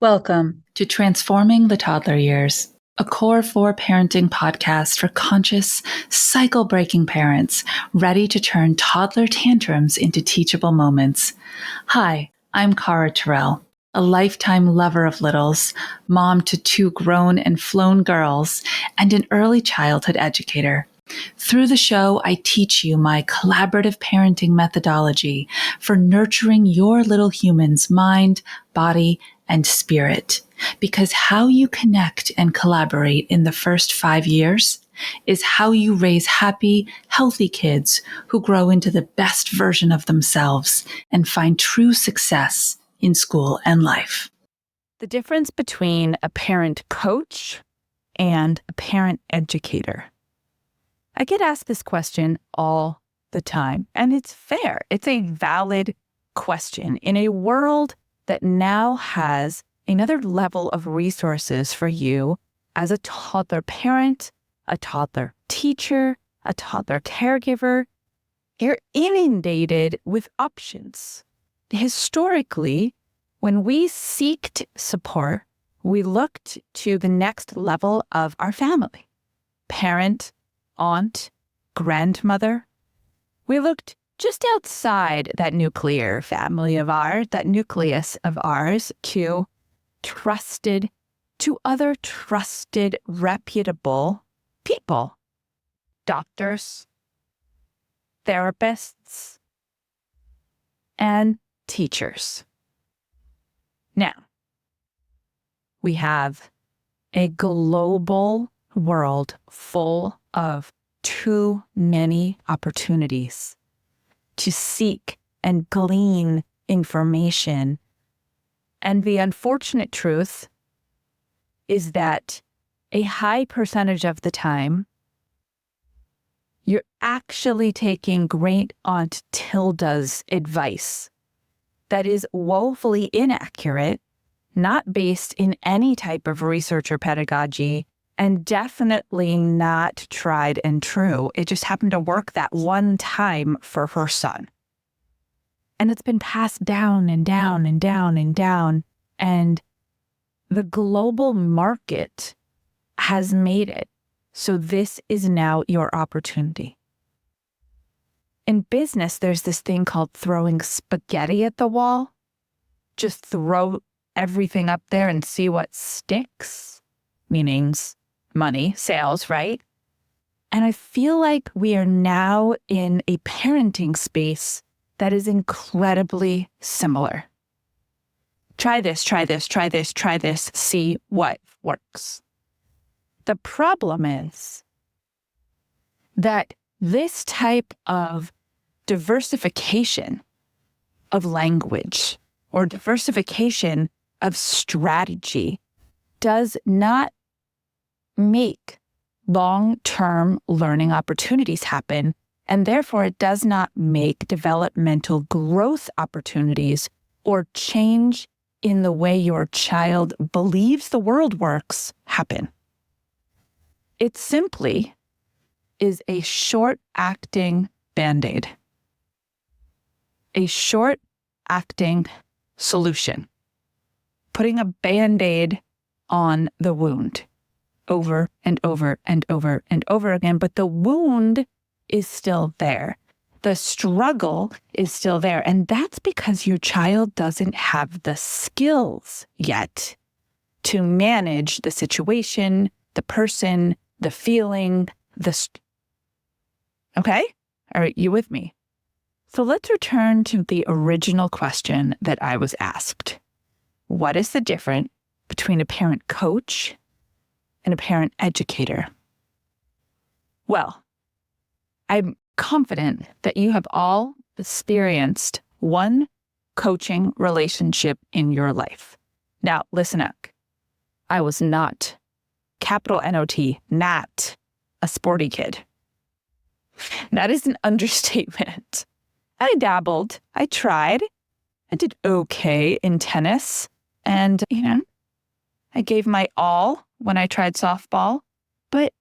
Welcome to Transforming the Toddler Years, a Core 4 parenting podcast for conscious, cycle-breaking parents ready to turn toddler tantrums into teachable moments. Hi, I'm Cara Tyrrell, a lifetime lover of littles, mom to 2 grown and flown girls, and an early childhood educator. Through the show, I teach you my collaborative parenting methodology for nurturing your little human's mind, body, and spirit. Because how you connect and collaborate in the first 5 years is how you raise happy, healthy kids who grow into the best version of themselves and find true success in school and life. The difference between a parent coach and a parent educator. I get asked this question all the time, and it's fair. It's a valid question in a world that now has another level of resources for you as a toddler parent, a toddler teacher, a toddler caregiver. You're inundated with options. Historically, when we sought support, we looked to the next level of our family. Parent, aunt, grandmother. We looked just outside that nuclear family of ours, that nucleus of ours, to other trusted, reputable people. Doctors, therapists, and teachers. Now, we have a global world full of too many opportunities to seek and glean information. And the unfortunate truth is that a high percentage of the time, you're actually taking Great Aunt Tilda's advice that is woefully inaccurate, not based in any type of research or pedagogy, and definitely not tried and true. It just happened to work that one time for her son. And it's been passed down and down and down and down. And the global market has made it so this is now your opportunity. In business, there's this thing called throwing spaghetti at the wall. Just throw everything up there and see what sticks, meanings money, sales, right? And I feel like we are now in a parenting space that is incredibly similar. Try this, try this, try this, try this, see what works. The problem is that this type of diversification of language or diversification of strategy does not make long-term learning opportunities happen, and therefore it does not make developmental growth opportunities or change in the way your child believes the world works happen. It simply is a short-acting Band-Aid, a short-acting solution, putting a Band-Aid on the wound over and over and over and over again, but the wound is still there. The struggle is still there. And that's because your child doesn't have the skills yet to manage the situation, the person, the feeling, okay? All right, you with me? So let's return to the original question that I was asked. What is the difference between a parent coach and a parent educator? Well, I'm confident that you have all experienced one coaching relationship in your life. Now, listen up. I was not, capital N-O-T, not a sporty kid. That is an understatement. I dabbled. I tried. I did okay in tennis. And, I gave my all when I tried softball. But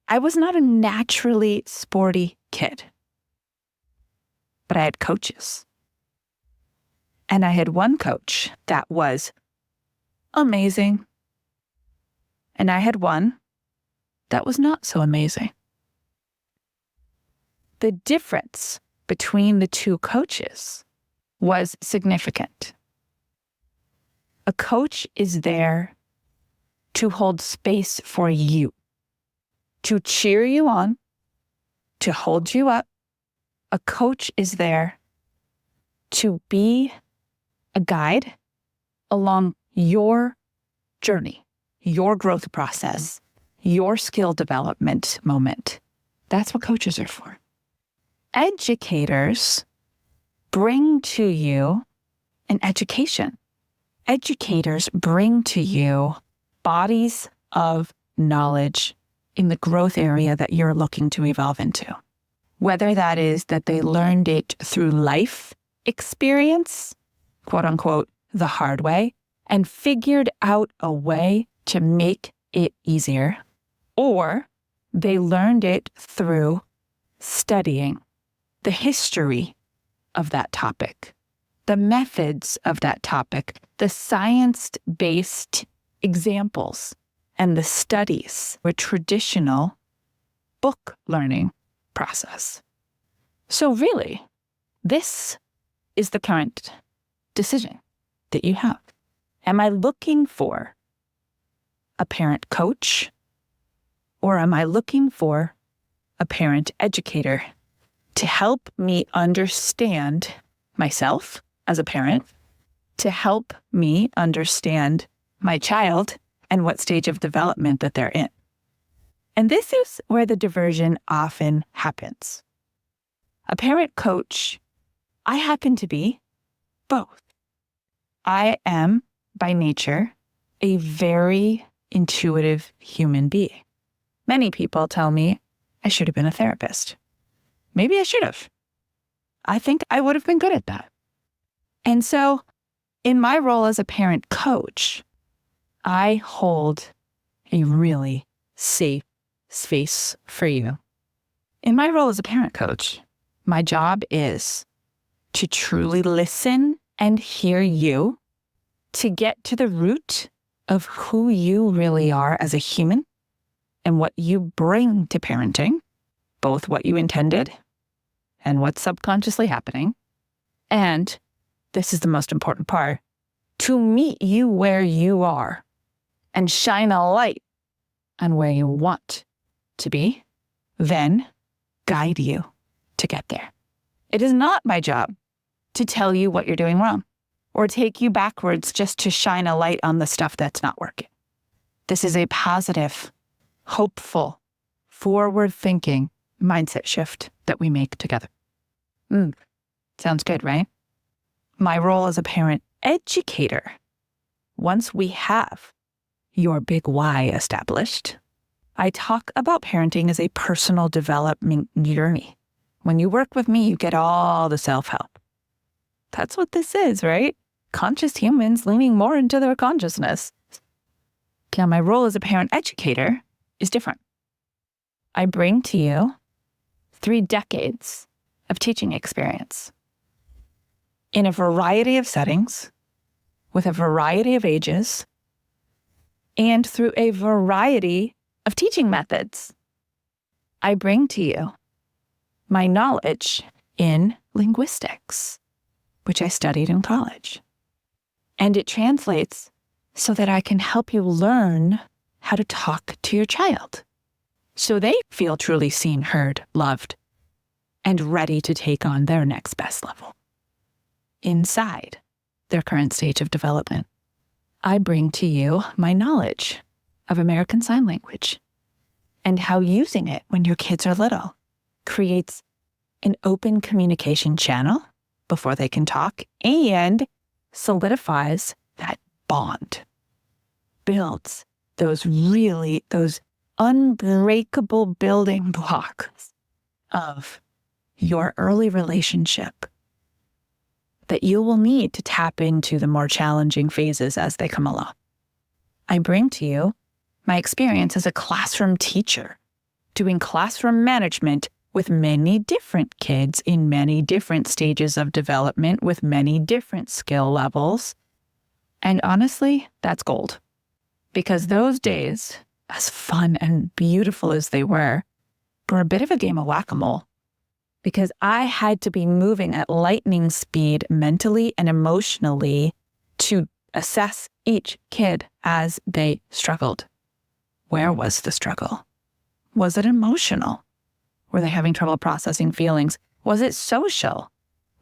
I was not a naturally sporty kid. But I had coaches. And I had one coach that was amazing. And I had one that was not so amazing. The difference between the two coaches was significant. A coach is there to hold space for you, to cheer you on, to hold you up. A coach is there to be a guide along your journey, your growth process, your skill development moment. That's what coaches are for. Educators bring to you an education. Educators bring to you bodies of knowledge in the growth area that you're looking to evolve into. Whether that is that they learned it through life experience, quote unquote, the hard way, and figured out a way to make it easier, or they learned it through studying the history of that topic, the methods of that topic, the science-based examples, and the studies were traditional book learning process. So really, this is the current decision that you have. Am I looking for a parent coach, or am I looking for a parent educator to help me understand myself as a parent, to help me understand my child and what stage of development that they're in? And this is where the diversion often happens. A parent coach, I happen to be both. I am, by nature, a very intuitive human being. Many people tell me I should have been a therapist. Maybe I should have. I think I would have been good at that. And so, in my role as a parent coach, I hold a really safe space for you. In my role as a parent coach, my job is to truly listen and hear you, to get to the root of who you really are as a human and what you bring to parenting, both what you intended and what's subconsciously happening. And this is the most important part, to meet you where you are and shine a light on where you want to be, then guide you to get there. It is not my job to tell you what you're doing wrong or take you backwards just to shine a light on the stuff that's not working. This is a positive, hopeful, forward-thinking mindset shift that we make together. Sounds good, right? My role as a parent educator, once we have your big why established, I talk about parenting as a personal development journey. When you work with me, you get all the self-help. That's what this is, right? Conscious humans leaning more into their consciousness. Now, my role as a parent educator is different. I bring to you 3 decades of teaching experience in a variety of settings, with a variety of ages, and through a variety of teaching methods. I bring to you my knowledge in linguistics, which I studied in college. And it translates so that I can help you learn how to talk to your child, so they feel truly seen, heard, loved, and ready to take on their next best level inside their current stage of development. I bring to you my knowledge of American Sign Language and how using it when your kids are little creates an open communication channel before they can talk and solidifies that bond, builds those unbreakable building blocks of your early relationship that you will need to tap into the more challenging phases as they come along. I bring to you my experience as a classroom teacher, doing classroom management with many different kids in many different stages of development with many different skill levels, And honestly, that's gold. Because those days, as fun and beautiful as they were a bit of a game of whack-a-mole. Because I had to be moving at lightning speed mentally and emotionally to assess each kid as they struggled. Where was the struggle? Was it emotional? Were they having trouble processing feelings? Was it social?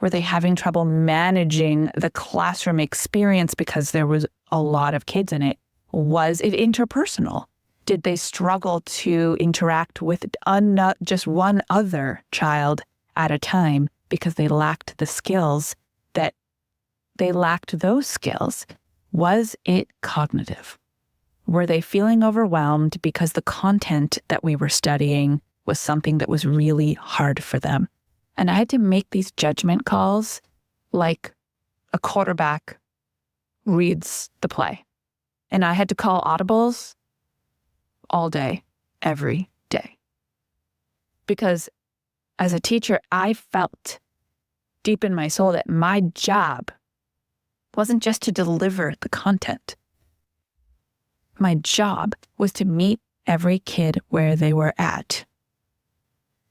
Were they having trouble managing the classroom experience because there was a lot of kids in it? Was it interpersonal? Did they struggle to interact with just one other child at a time because they lacked the skills that they lacked those skills? Was it cognitive? Were they feeling overwhelmed because the content that we were studying was something that was really hard for them? And I had to make these judgment calls like a quarterback reads the play. And I had to call audibles all day, every day. Because as a teacher, I felt deep in my soul that my job wasn't just to deliver the content. My job was to meet every kid where they were at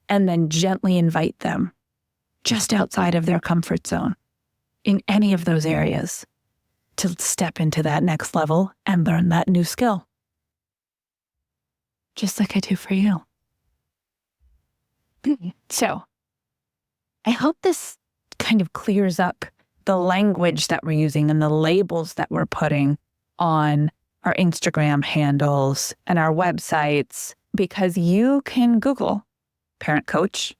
and then gently invite them just outside of their comfort zone in any of those areas to step into that next level and learn that new skill. Just like I do for you. So I hope this kind of clears up the language that we're using and the labels that we're putting on our Instagram handles and our websites, because you can Google parent coach.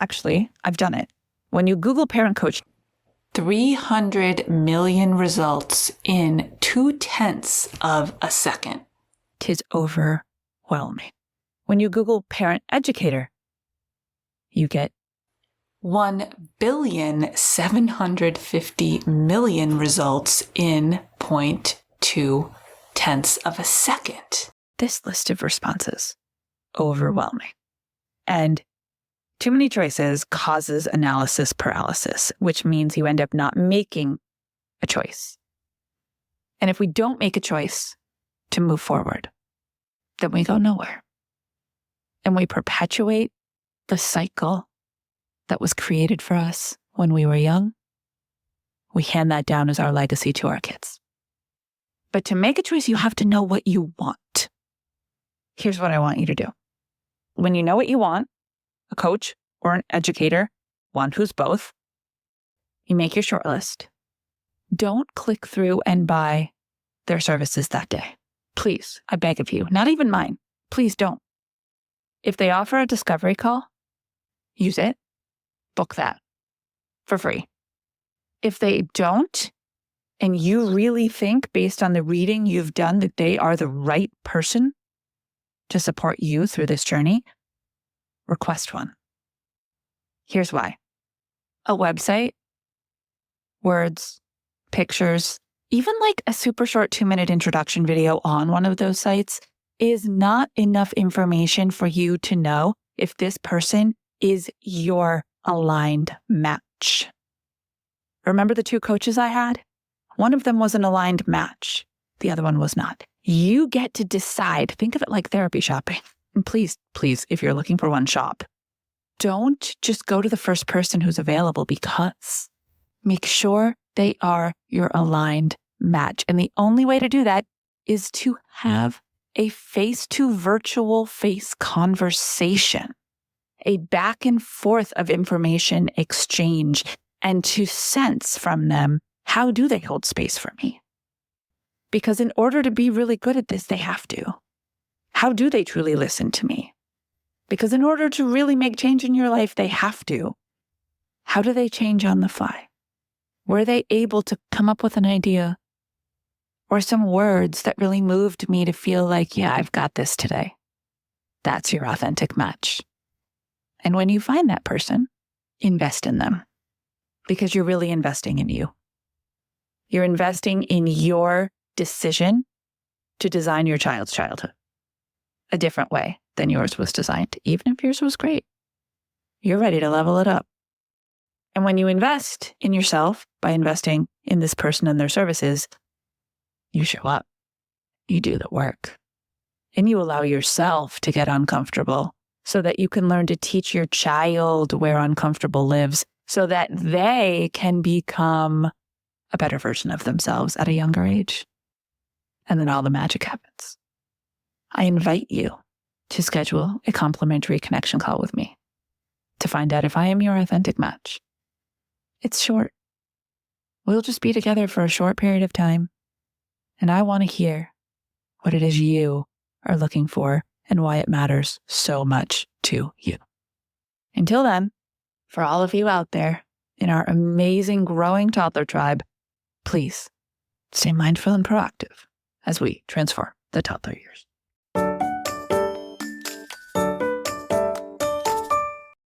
Actually, I've done it. When you Google parent coach, 300 million results in 0.2 of a second. 'Tis overwhelming. When you Google parent educator, you get 1,750,000,000 results in 0.2 of a second. This list of responses. Overwhelming. And too many choices causes analysis paralysis, which means you end up not making a choice. And if we don't make a choice to move forward, then we go nowhere. And we perpetuate the cycle that was created for us when we were young. We hand that down as our legacy to our kids. But to make a choice, you have to know what you want. Here's what I want you to do. When you know what you want, a coach or an educator, one who's both, you make your short list. Don't click through and buy their services that day. Please, I beg of you, not even mine. Please don't. If they offer a discovery call, use it, book that for free. If they don't, and you really think based on the reading you've done that they are the right person to support you through this journey, request one. Here's why. A website, words, pictures, even like a super short 2-minute introduction video on one of those sites is not enough information for you to know if this person is your aligned match. Remember the 2 coaches I had? One of them was an aligned match. The other one was not. You get to decide. Think of it like therapy shopping. And please, if you're looking for one, shop. Don't just go to the first person who's available, because make sure they are your aligned match. And the only way to do that is to have a face-to-virtual face conversation, a back and forth of information exchange, and to sense from them, how do they hold space for me? Because in order to be really good at this, they have to. How do they truly listen to me? Because in order to really make change in your life, they have to. How do they change on the fly? Were they able to come up with an idea or some words that really moved me to feel like, yeah, I've got this today? That's your authentic match. And when you find that person, invest in them, because you're really investing in you. You're investing in your decision to design your child's childhood a different way than yours was designed, even if yours was great. You're ready to level it up. And when you invest in yourself by investing in this person and their services, you show up, you do the work, and you allow yourself to get uncomfortable so that you can learn to teach your child where uncomfortable lives so that they can become a better version of themselves at a younger age. And then all the magic happens. I invite you to schedule a complimentary connection call with me to find out if I am your authentic match. It's short. We'll just be together for a short period of time. And I want to hear what it is you are looking for and why it matters so much to you. Until then, for all of you out there in our amazing growing toddler tribe, please stay mindful and proactive as we transform the toddler years.